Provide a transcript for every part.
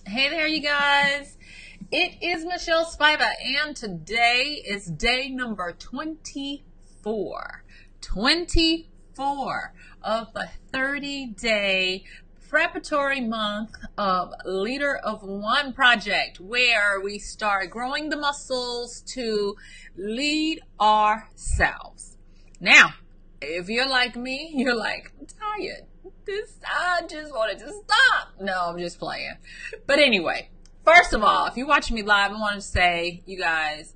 Hey there, you guys. It is Michelle Spiva, and today is day number 24. 24 of the 30-day preparatory month of Leader of One project, where we start growing the muscles to lead ourselves. Now, if you're like me, you're like, I'm tired. I just wanted to stop. No, I'm just playing. But anyway, first of all, if you're watching me live, I want to say, you guys,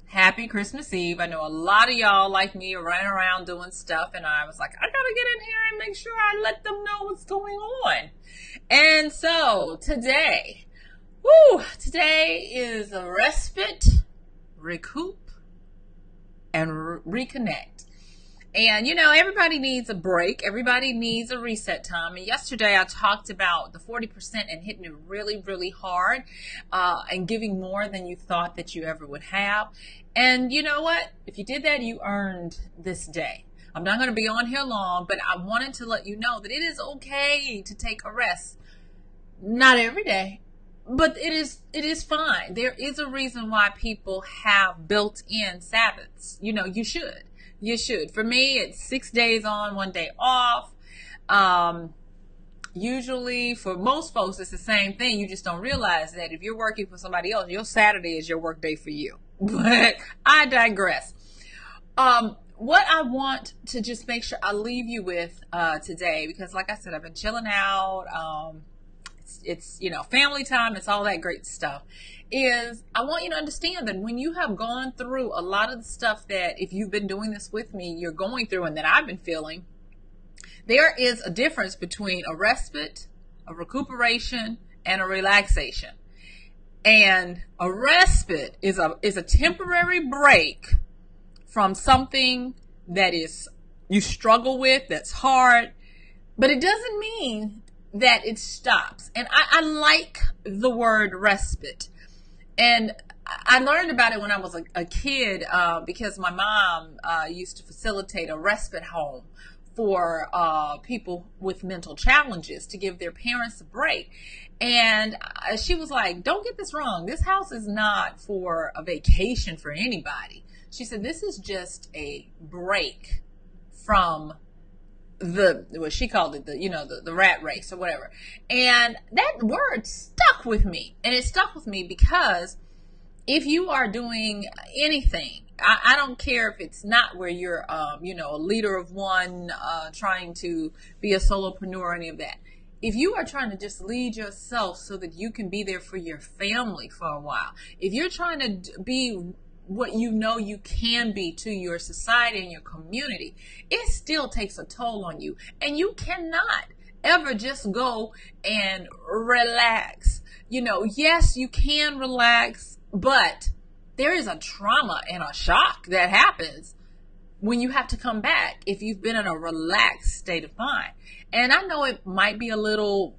happy Christmas Eve. I know a lot of y'all like me are running around doing stuff, and I was like, I gotta get in here and make sure I let them know what's going on. And so today is a respite, recoup, and reconnect. And, everybody needs a break. Everybody needs a reset time. And yesterday I talked about the 40% and hitting it really, really hard and giving more than you thought that you ever would have. And you know what? If you did that, you earned this day. I'm not going to be on here long, but I wanted to let you know that it is okay to take a rest. Not every day, but it is fine. There is a reason why people have built-in Sabbaths. You should. You should. For me, it's 6 days on, 1 day off. Usually, for most folks, it's the same thing. You just don't realize that if you're working for somebody else, your Saturday is your work day for you. But I digress. What I want to just make sure I leave you with today, because like I said, I've been chilling out. It's family time. It's all that great stuff. Is I want you to understand that when you have gone through a lot of the stuff that, if you've been doing this with me, you're going through and that I've been feeling, there is a difference between a respite, a recuperation, and a relaxation. And a respite is a temporary break from something that is you struggle with, that's hard, but it doesn't mean that it stops. And I like the word respite. And I learned about it when I was a kid because my mom used to facilitate a respite home for people with mental challenges to give their parents a break. And she was like, don't get this wrong. This house is not for a vacation for anybody. She said, this is just a break from what she called it, the rat race or whatever. And that word stuck with me. And it stuck with me because if you are doing anything, I don't care if it's not where you're, a leader of one, trying to be a solopreneur or any of that. If you are trying to just lead yourself so that you can be there for your family for a while, if you're trying to be what you can be to your society and your community, it still takes a toll on you. And you cannot ever just go and relax. Yes, you can relax, but there is a trauma and a shock that happens when you have to come back if you've been in a relaxed state of mind. And I know it might be a little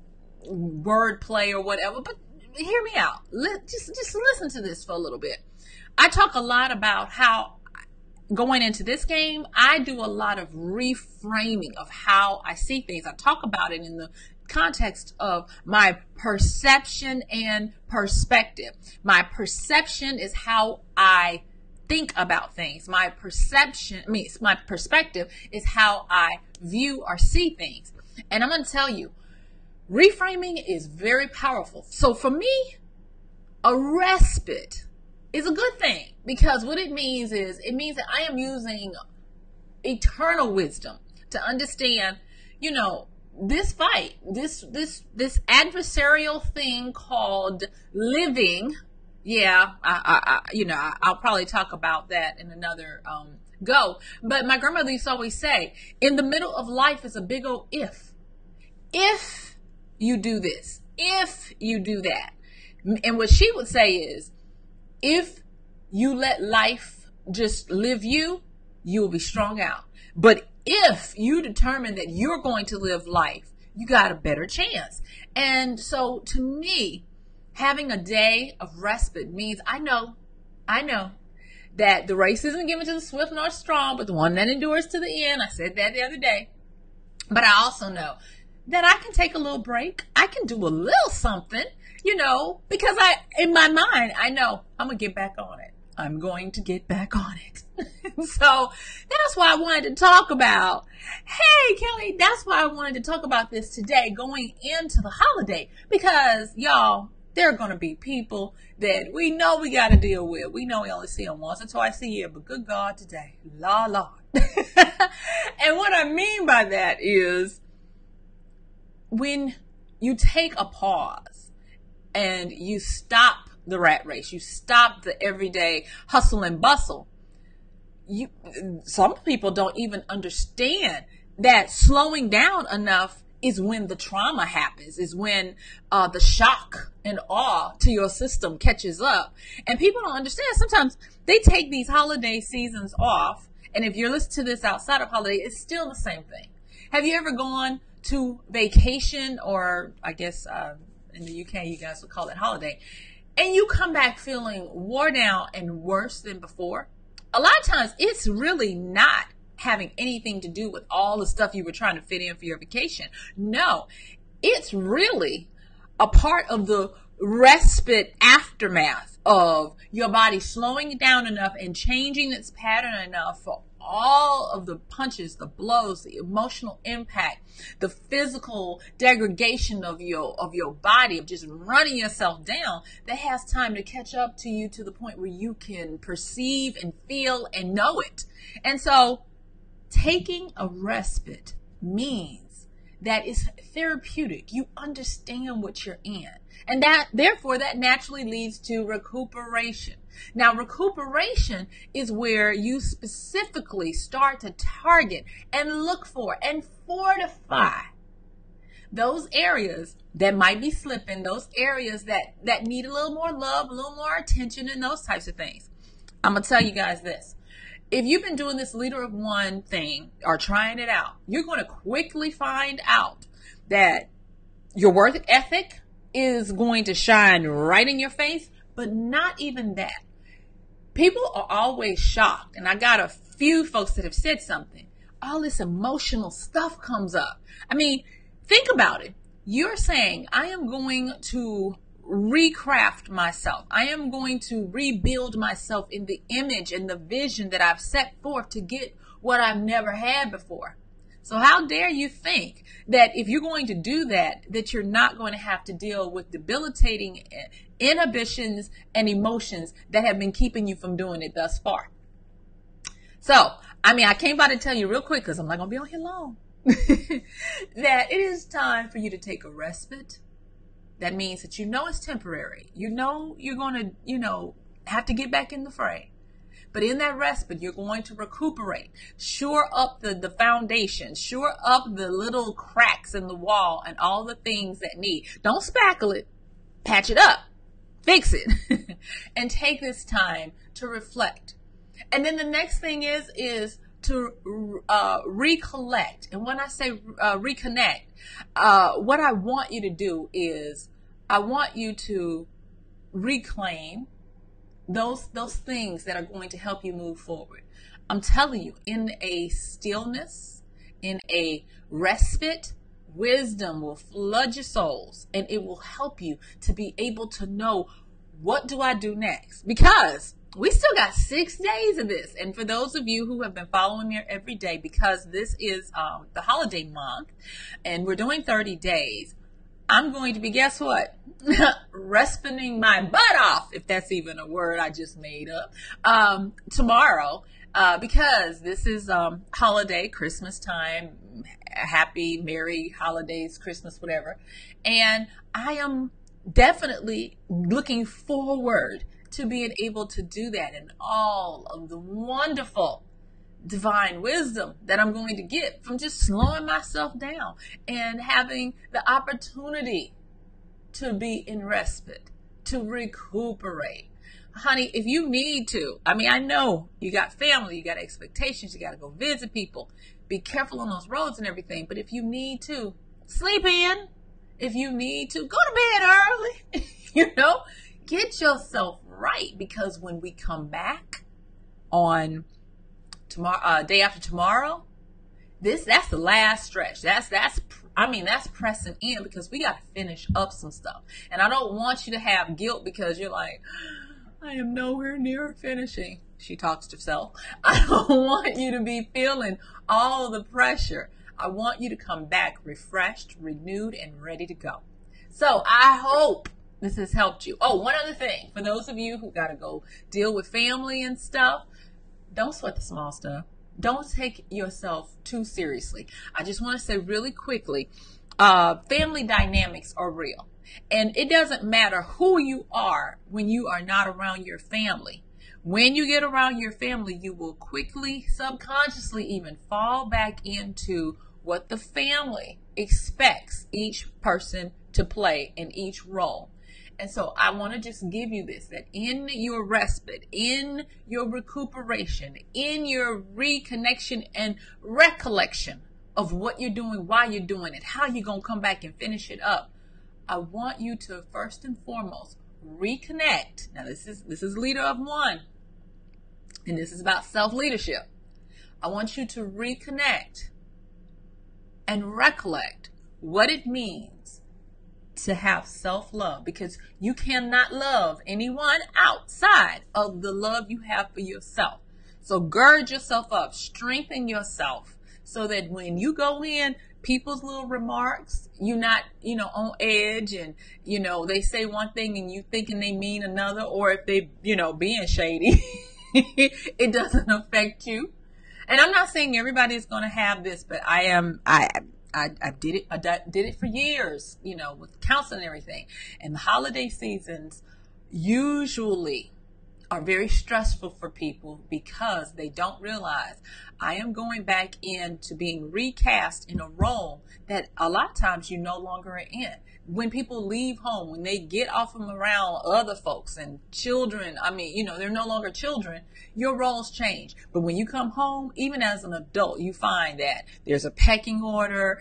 wordplay or whatever, but hear me out. Just listen to this for a little bit. I talk a lot about how going into this game, I do a lot of reframing of how I see things. I talk about it in the context of my perception and perspective. My perception is how I think about things. My perspective is how I view or see things. And I'm going to tell you, reframing is very powerful. So for me, a respite is a good thing, because what it means that I am using eternal wisdom to understand, this fight, this adversarial thing called living. Yeah, I'll probably talk about that in another go. But my grandmother used to always say, in the middle of life is a big old if. If you do this, if you do that. And what she would say is, if you let life just live you, you will be strung out. But if you determine that you're going to live life, you got a better chance. And so to me, having a day of respite means I know that the race isn't given to the swift nor strong, but the one that endures to the end. I said that the other day. But I also know that I can take a little break. I can do a little something, because in my mind, I know I'm going to get back on it. I'm going to get back on it. So that's why I wanted to talk about, hey, Kelly, that's why I wanted to talk about this today going into the holiday, because y'all, there are going to be people that we know we got to deal with. We know we only see them once or twice a year, but good God, today, Lord. And what I mean by that is when you take a pause and you stop the rat race, you stop the everyday hustle and bustle. Some people don't even understand that slowing down enough is when the trauma happens, is when the shock and awe to your system catches up. And people don't understand. Sometimes they take these holiday seasons off. And if you're listening to this outside of holiday, it's still the same thing. Have you ever gone to vacation, or I guess in the UK, you guys would call it holiday, and you come back feeling wore down and worse than before? A lot of times it's really not having anything to do with all the stuff you were trying to fit in for your vacation. No, it's really a part of the respite aftermath of your body slowing down enough and changing its pattern enough for all of the punches, the blows, the emotional impact, the physical degradation of your body, of just running yourself down, that has time to catch up to you to the point where you can perceive and feel and know it. And so taking a respite means that it's therapeutic. You understand what you're in. And therefore that naturally leads to recuperation. Now, recuperation is where you specifically start to target and look for and fortify those areas that might be slipping, those areas that need a little more love, a little more attention, and those types of things. I'm going to tell you guys this. If you've been doing this leader of one thing or trying it out, you're going to quickly find out that your work ethic is going to shine right in your face, but not even that. People are always shocked, and I got a few folks that have said something. All this emotional stuff comes up. I mean, think about it. You're saying, I am going to recraft myself. I am going to rebuild myself in the image and the vision that I've set forth to get what I've never had before. So how dare you think that if you're going to do that you're not going to have to deal with debilitating inhibitions and emotions that have been keeping you from doing it thus far. So, I came by to tell you real quick, because I'm not going to be on here long, that it is time for you to take a respite. That means that it's temporary. You're going to, have to get back in the fray. But in that respite, you're going to recuperate, shore up the foundation, shore up the little cracks in the wall and all the things that need. Don't spackle it, patch it up, fix it, and take this time to reflect. And then the next thing is to recollect. And when I say reconnect, what I want you to do is I want you to reclaim those things that are going to help you move forward. I'm telling you, in a stillness, in a respite, wisdom will flood your souls, and it will help you to be able to know, what do I do next? Because we still got 6 days of this. And for those of you who have been following me every day, because this is the holiday month and we're doing 30 days, I'm going to be, guess what? Respiting my butt off, if that's even a word I just made up, tomorrow, because this is holiday, Christmas time, happy, merry holidays, Christmas, whatever. And I am definitely looking forward to being able to do that, and all of the wonderful divine wisdom that I'm going to get from just slowing myself down and having the opportunity to be in respite, to recuperate. Honey, if you need to, I know you got family, you got expectations, you got to go visit people. Be careful on those roads and everything. But if you need to, sleep in. If you need to, go to bed early. Get yourself right, because when we come back on tomorrow, day after tomorrow, that's the last stretch. That's I mean, that's pressing in because we got to finish up some stuff. And I don't want you to have guilt because you're like, I am nowhere near finishing. She talks to herself. I don't want you to be feeling all the pressure. I want you to come back refreshed, renewed, and ready to go. So I hope this has helped you. Oh, one other thing. For those of you who got to go deal with family and stuff, don't sweat the small stuff. Don't take yourself too seriously. I just want to say really quickly, family dynamics are real. And it doesn't matter who you are when you are not around your family. When you get around your family, you will quickly, subconsciously even fall back into what the family expects each person to play in each role. And so I want to just give you this, that in your respite, in your recuperation, in your reconnection and recollection of what you're doing, why you're doing it, how you're going to come back and finish it up, I want you to first and foremost reconnect. Now this is leader of one, and this is about self-leadership. I want you to reconnect and recollect what it means to have self-love, because you cannot love anyone outside of the love you have for yourself. So gird yourself up, strengthen yourself so that when you go in, people's little remarks, you're not, on edge and, they say one thing and you thinking they mean another, or if they, being shady, it doesn't affect you. And I'm not saying everybody's going to have this, but I did it for years, with counseling and everything. And the holiday seasons usually are very stressful for people because they don't realize I am going back into being recast in a role that a lot of times you no longer are in. When people leave home, when they get off from around other folks and children, they're no longer children, your roles change. But when you come home, even as an adult, you find that there's a pecking order,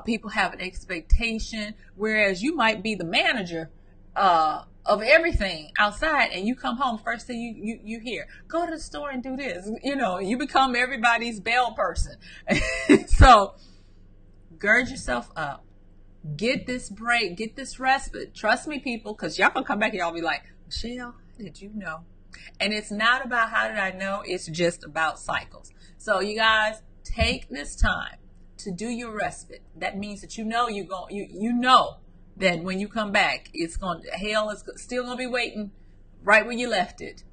people have an expectation, whereas you might be the manager of everything outside, and you come home, first thing you hear, go to the store and do this. You become everybody's bell person. So gird yourself up. Get this break, get this respite. Trust me, people, because y'all gonna come back and y'all be like, Michelle, how did you know? And it's not about how did I know, it's just about cycles. So you guys, take this time to do your respite. That means that you know that when you come back, hell is still gonna be waiting right where you left it.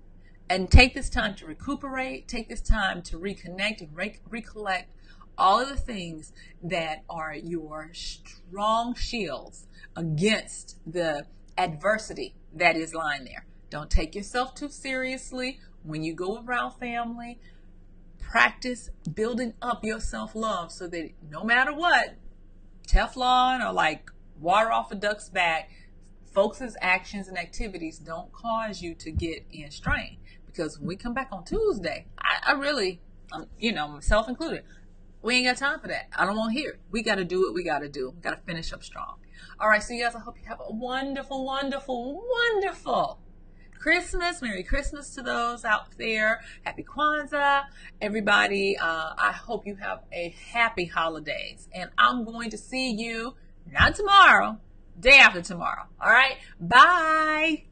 And take this time to recuperate, take this time to reconnect and recollect all of the things that are your strong shields against the adversity that is lying there. Don't take yourself too seriously when you go around family. Practice building up your self-love so that no matter what, Teflon or like water off a duck's back, folks' actions and activities don't cause you to get in strain. Because when we come back on Tuesday, I really, myself included, we ain't got time for that. I don't want to hear it. We got to do what we got to do. We got to finish up strong. All right, so you guys, I hope you have a wonderful, wonderful, wonderful Christmas. Merry Christmas to those out there. Happy Kwanzaa. Everybody, I hope you have a happy holidays. And I'm going to see you, not tomorrow, day after tomorrow. All right, bye.